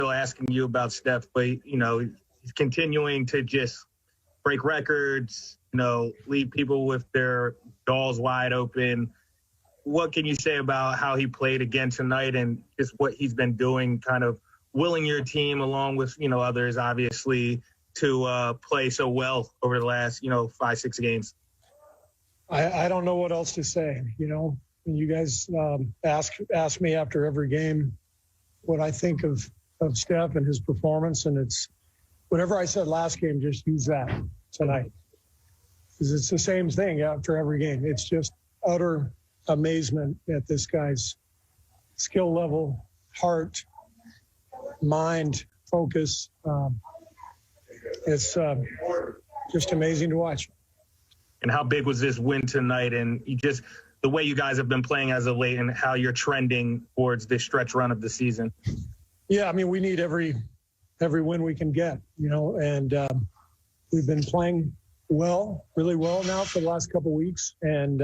asking you about Steph, but, he's continuing to just break records, leave people with their jaws wide open. What can you say about how he played again tonight and just what he's been doing, kind of willing your team along with, others, obviously, to play so well over the last, 5-6 games? I don't know what else to say. When you guys ask me after every game what I think of Steph and his performance, and it's whatever I said last game, just use that tonight. Because it's the same thing after every game. It's just utter amazement at this guy's skill level, heart, mind, focus. It's just amazing to watch. And how big was this win tonight? And the way you guys have been playing as of late and how you're trending towards this stretch run of the season. Yeah, we need every win we can get, and we've been playing well, really well now for the last couple of weeks. And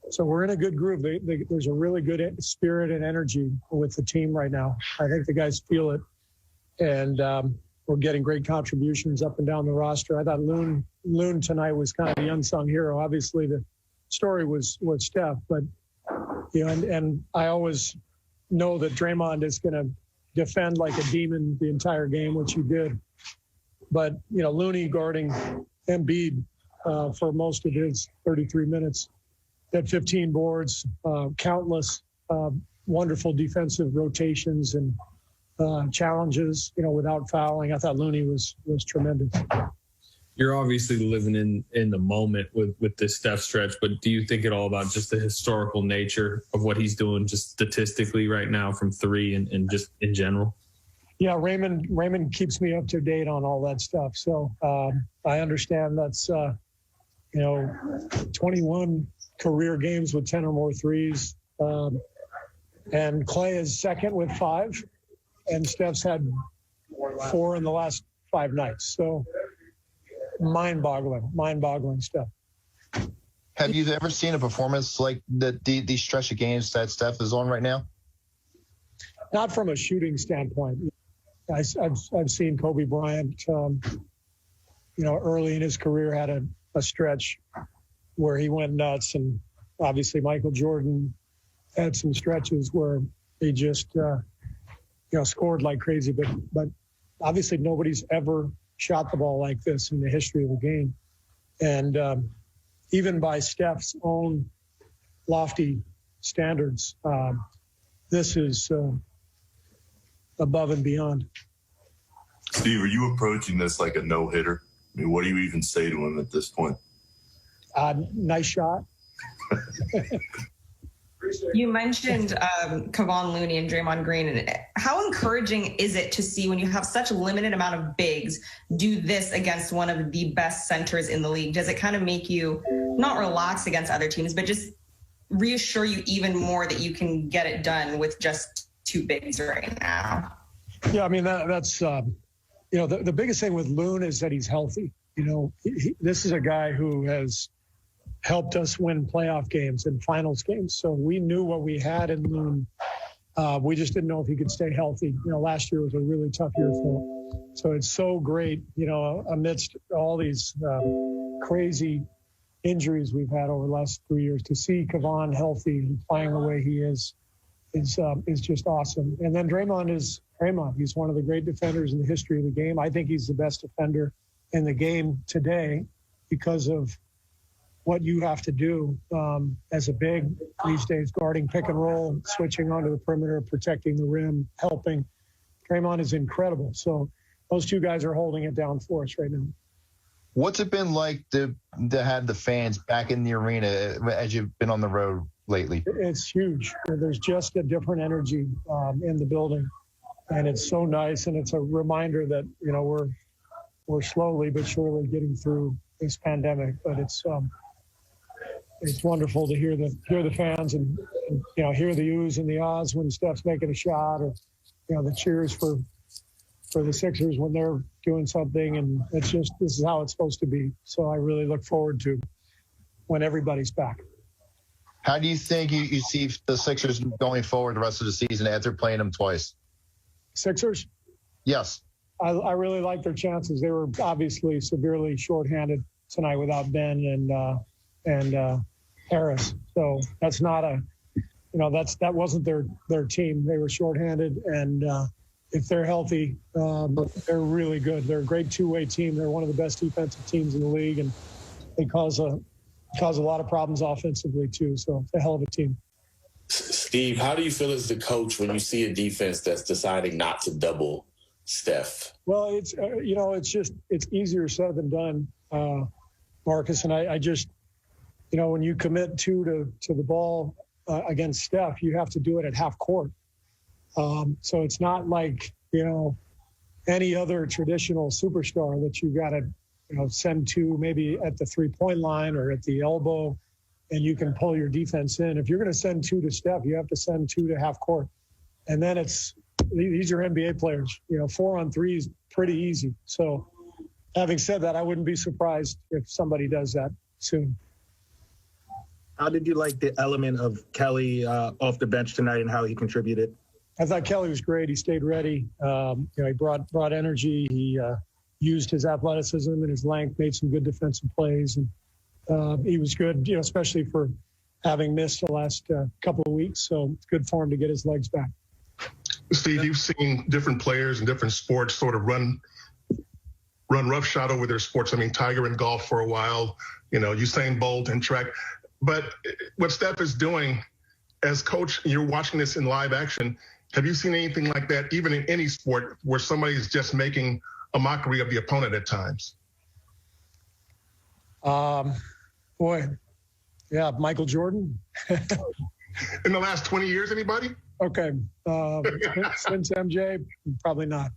so we're in a good groove. There's a really good spirit and energy with the team right now. I think the guys feel it. And we're getting great contributions up and down the roster. I thought Loon tonight was kind of the unsung hero. Obviously, the story was Steph, but, and I always know that Draymond is going to defend like a demon the entire game, which he did. But, Looney guarding Embiid for most of his 33 minutes, had 15 boards, countless wonderful defensive rotations and challenges, without fouling. I thought Looney was tremendous. You're obviously living in the moment with this Steph stretch, but do you think at all about just the historical nature of what he's doing just statistically right now from three and just in general? Yeah, Raymond keeps me up to date on all that stuff. So I understand that's, 21 career games with 10 or more threes. And Clay is second with 5. And Steph's had 4 in the last 5 nights. So mind-boggling stuff. Have you ever seen a performance like the stretch of games that Steph is on right now? Not from a shooting standpoint. I've seen Kobe Bryant, early in his career had a stretch where he went nuts. And obviously Michael Jordan had some stretches where he just, scored like crazy. But obviously nobody's ever shot the ball like this in the history of the game. And even by Steph's own lofty standards, this is above and beyond. Steve, are you approaching this like a no-hitter? What do you even say to him at this point? Nice shot. You mentioned Kevon Looney and Draymond Green. And how encouraging is it to see when you have such a limited amount of bigs do this against one of the best centers in the league? Does it kind of make you not relax against other teams, but just reassure you even more that you can get it done with just 2 bigs right now? Yeah, that's, the biggest thing with Loon is that he's healthy. This is a guy who has helped us win playoff games and finals games. So we knew what we had in Loon. We just didn't know if he could stay healthy. Last year was a really tough year for him. So it's so great, amidst all these crazy injuries we've had over the last 3 years, to see Kevon healthy and playing the way he is just awesome. And then Draymond is Draymond. He's one of the great defenders in the history of the game. I think he's the best defender in the game today because of what you have to do as a big these days, guarding pick and roll, switching onto the perimeter, protecting the rim, helping. Draymond is incredible. So those 2 guys are holding it down for us right now. What's it been like to have the fans back in the arena as you've been on the road lately? It's huge. There's just a different energy in the building, and it's so nice. And it's a reminder that we're slowly but surely getting through this pandemic. But it's wonderful to hear the fans and hear the oohs and the ahs when Steph's making a shot, or the cheers for the Sixers when they're doing something. And it's just, this is how it's supposed to be. So I really look forward to when everybody's back. How do you think you see the Sixers going forward the rest of the season after playing them twice? Sixers? Yes. I really like their chances. They were obviously severely shorthanded tonight without Ben and Harris. So that's not that wasn't their team. They were shorthanded, and if they're healthy, they're really good. They're a great two-way team. They're one of the best defensive teams in the league, and they cause a lot of problems offensively too. So it's a hell of a team. Steve, how do you feel as the coach when you see a defense that's deciding not to double Steph? Well, it's it's easier said than done, Marcus. And I just, when you commit to the ball against Steph, you have to do it at half court. So it's not like any other traditional superstar that you got to send to maybe at the 3-point line or at the elbow, and you can pull your defense in. If you're going to send 2 to Steph, you have to send 2 to half court, and then these are NBA players. 4-on-3 is pretty easy. So having said that, I wouldn't be surprised if somebody does that soon. How did you like the element of Kelly off the bench tonight and how he contributed? I thought Kelly was great. He stayed ready. He brought energy. He used his athleticism and his length, made some good defensive plays, and he was good. Especially for having missed the last couple of weeks. So it's good for him to get his legs back. Steve, you've seen different players in different sports sort of run roughshod over their sports. I mean, Tiger in golf for a while, Usain Bolt in track. But what Steph is doing as coach, you're watching this in live action. Have you seen anything like that, even in any sport, where somebody's just making a mockery of the opponent at times? Michael Jordan. In the last 20 years, anybody? Okay. Since MJ, probably not.